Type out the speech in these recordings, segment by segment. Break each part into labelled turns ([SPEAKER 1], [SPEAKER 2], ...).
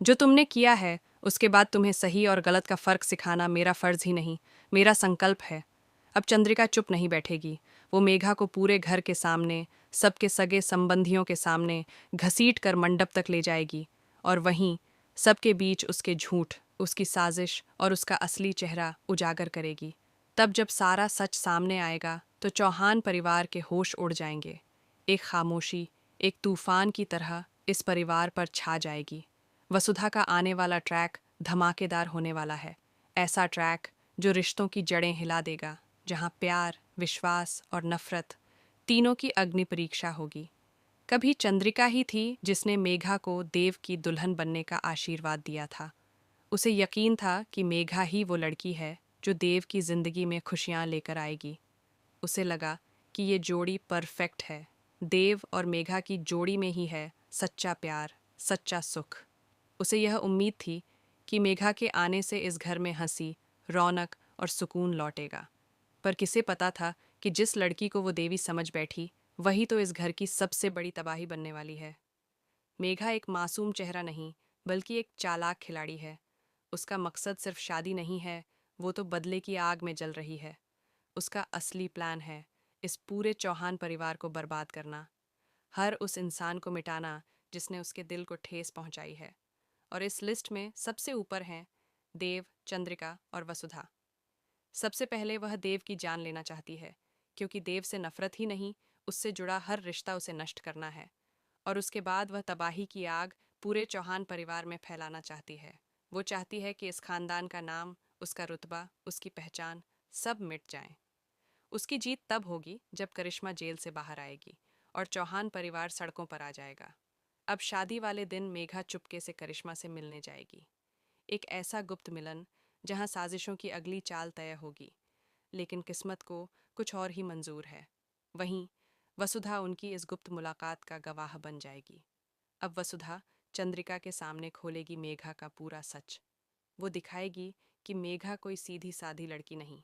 [SPEAKER 1] जो तुमने किया है उसके बाद तुम्हें सही और गलत का फर्क सिखाना मेरा फर्ज ही नहीं, मेरा संकल्प है। अब चंद्रिका चुप नहीं बैठेगी। वो मेघा को पूरे घर के सामने, सबके सगे संबंधियों के सामने घसीट कर मंडप तक ले जाएगी और वहीं सबके बीच उसके झूठ, उसकी साजिश और उसका असली चेहरा उजागर करेगी। तब जब सारा सच सामने आएगा तो चौहान परिवार के होश उड़ जाएंगे। एक खामोशी, एक तूफान की तरह इस परिवार पर छा जाएगी। वसुधा का आने वाला ट्रैक धमाकेदार होने वाला है। ऐसा ट्रैक जो रिश्तों की जड़ें हिला देगा, जहां प्यार, विश्वास और नफरत तीनों की अग्नि परीक्षा होगी। कभी चंद्रिका ही थी जिसने मेघा को देव की दुल्हन बनने का आशीर्वाद दिया था। उसे यकीन था कि मेघा ही वो लड़की है जो देव की जिंदगी में खुशियां लेकर आएगी। उसे लगा कि ये जोड़ी परफेक्ट है। देव और मेघा की जोड़ी में ही है सच्चा प्यार, सच्चा सुख। उसे यह उम्मीद थी कि मेघा के आने से इस घर में हंसी, रौनक और सुकून लौटेगा। पर किसे पता था कि जिस लड़की को वो देवी समझ बैठी, वही तो इस घर की सबसे बड़ी तबाही बनने वाली है। मेघा एक मासूम चेहरा नहीं, बल्कि एक चालाक खिलाड़ी है। उसका मकसद सिर्फ शादी नहीं है, वो तो बदले की आग में जल रही है। उसका असली प्लान है इस पूरे चौहान परिवार को बर्बाद करना, हर उस इंसान को मिटाना जिसने उसके दिल को ठेस पहुंचाई है। और इस लिस्ट में सबसे ऊपर हैं देव, चंद्रिका और वसुधा। सबसे पहले वह देव की जान लेना चाहती है, क्योंकि देव से नफरत ही नहीं, उससे जुड़ा हर रिश्ता उसे नष्ट करना है। और उसके बाद वह तबाही की आग पूरे चौहान परिवार में फैलाना चाहती है। वो चाहती है कि इस खानदान का नाम, उसका रुतबा, उसकी पहचान सब मिट जाएं। उसकी जीत तब होगी जब करिश्मा जेल से बाहर आएगी और चौहान परिवार सड़कों पर आ जाएगा। अब शादी वाले दिन मेघा चुपके से करिश्मा से मिलने जाएगी। एक ऐसा गुप्त मिलन जहां साजिशों की अगली चाल तय होगी। लेकिन किस्मत को कुछ और ही मंजूर है। वहीं वसुधा उनकी इस गुप्त मुलाकात का गवाह बन जाएगी। अब वसुधा चंद्रिका के सामने खोलेगी मेघा का पूरा सच। वो दिखाएगी कि मेघा कोई सीधी साधी लड़की नहीं,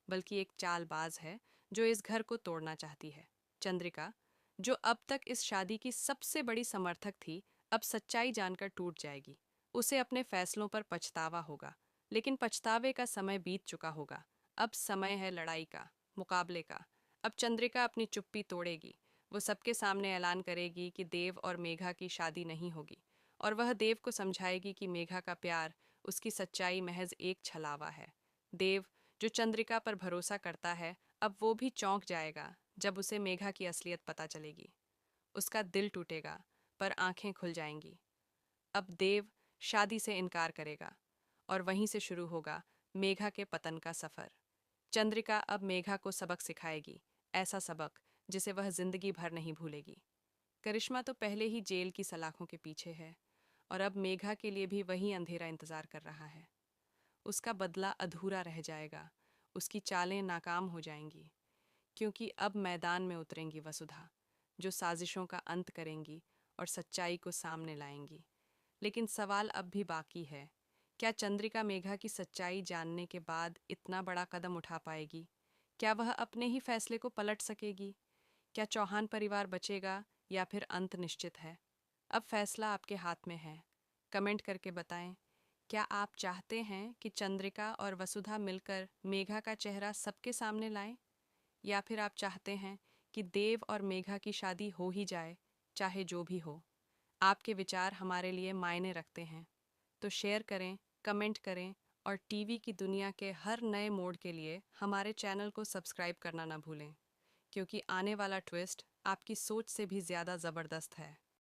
[SPEAKER 1] बल्कि एक चालबाज है जो इस घर को तोड़ना चाहती है। चंद्रिका, जो अब तक इस शादी की सबसे बड़ी समर्थक थी, अब सच्चाई जानकर टूट जाएगी। उसे अपने फैसलों पर पछतावा होगा, लेकिन पछतावे का समय बीत चुका होगा। अब समय है लड़ाई का, मुकाबले का। अब चंद्रिका अपनी चुप्पी तोड़ेगी। वो सबके सामने ऐलान करेगी कि देव और मेघा की शादी नहीं होगी, और वह देव को समझाएगी कि मेघा का प्यार, उसकी सच्चाई महज एक छलावा है। देव, जो चंद्रिका पर भरोसा करता है, अब वो भी चौंक जाएगा जब उसे मेघा की असलियत पता चलेगी। उसका दिल टूटेगा, पर आंखें खुल जाएंगी। अब देव शादी से इनकार करेगा और वहीं से शुरू होगा मेघा के पतन का सफर। चंद्रिका अब मेघा को सबक सिखाएगी, ऐसा सबक जिसे वह जिंदगी भर नहीं भूलेगी। करिश्मा तो पहले ही जेल की सलाखों के पीछे है, और अब मेघा के लिए भी वही अंधेरा इंतजार कर रहा है। उसका बदला अधूरा रह जाएगा, उसकी चालें नाकाम हो जाएंगी, क्योंकि अब मैदान में उतरेंगी वसुधा, जो साजिशों का अंत करेंगी और सच्चाई को सामने लाएंगी। लेकिन सवाल अब भी बाकी है, क्या चंद्रिका मेघा की सच्चाई जानने के बाद इतना बड़ा कदम उठा पाएगी? क्या वह अपने ही फैसले को पलट सकेगी? क्या चौहान परिवार बचेगा या फिर अंत निश्चित है? अब फैसला आपके हाथ में है। कमेंट करके बताएं, क्या आप चाहते हैं कि चंद्रिका और वसुधा मिलकर मेघा का चेहरा सबके सामने लाएं? या फिर आप चाहते हैं कि देव और मेघा की शादी हो ही जाए, चाहे जो भी हो? आपके विचार हमारे लिए मायने रखते हैं। तो शेयर करें, कमेंट करें, और टीवी की दुनिया के हर नए मोड़ के लिए हमारे चैनल को सब्सक्राइब करना ना भूलें, क्योंकि आने वाला ट्विस्ट आपकी सोच से भी ज़्यादा ज़बरदस्त है।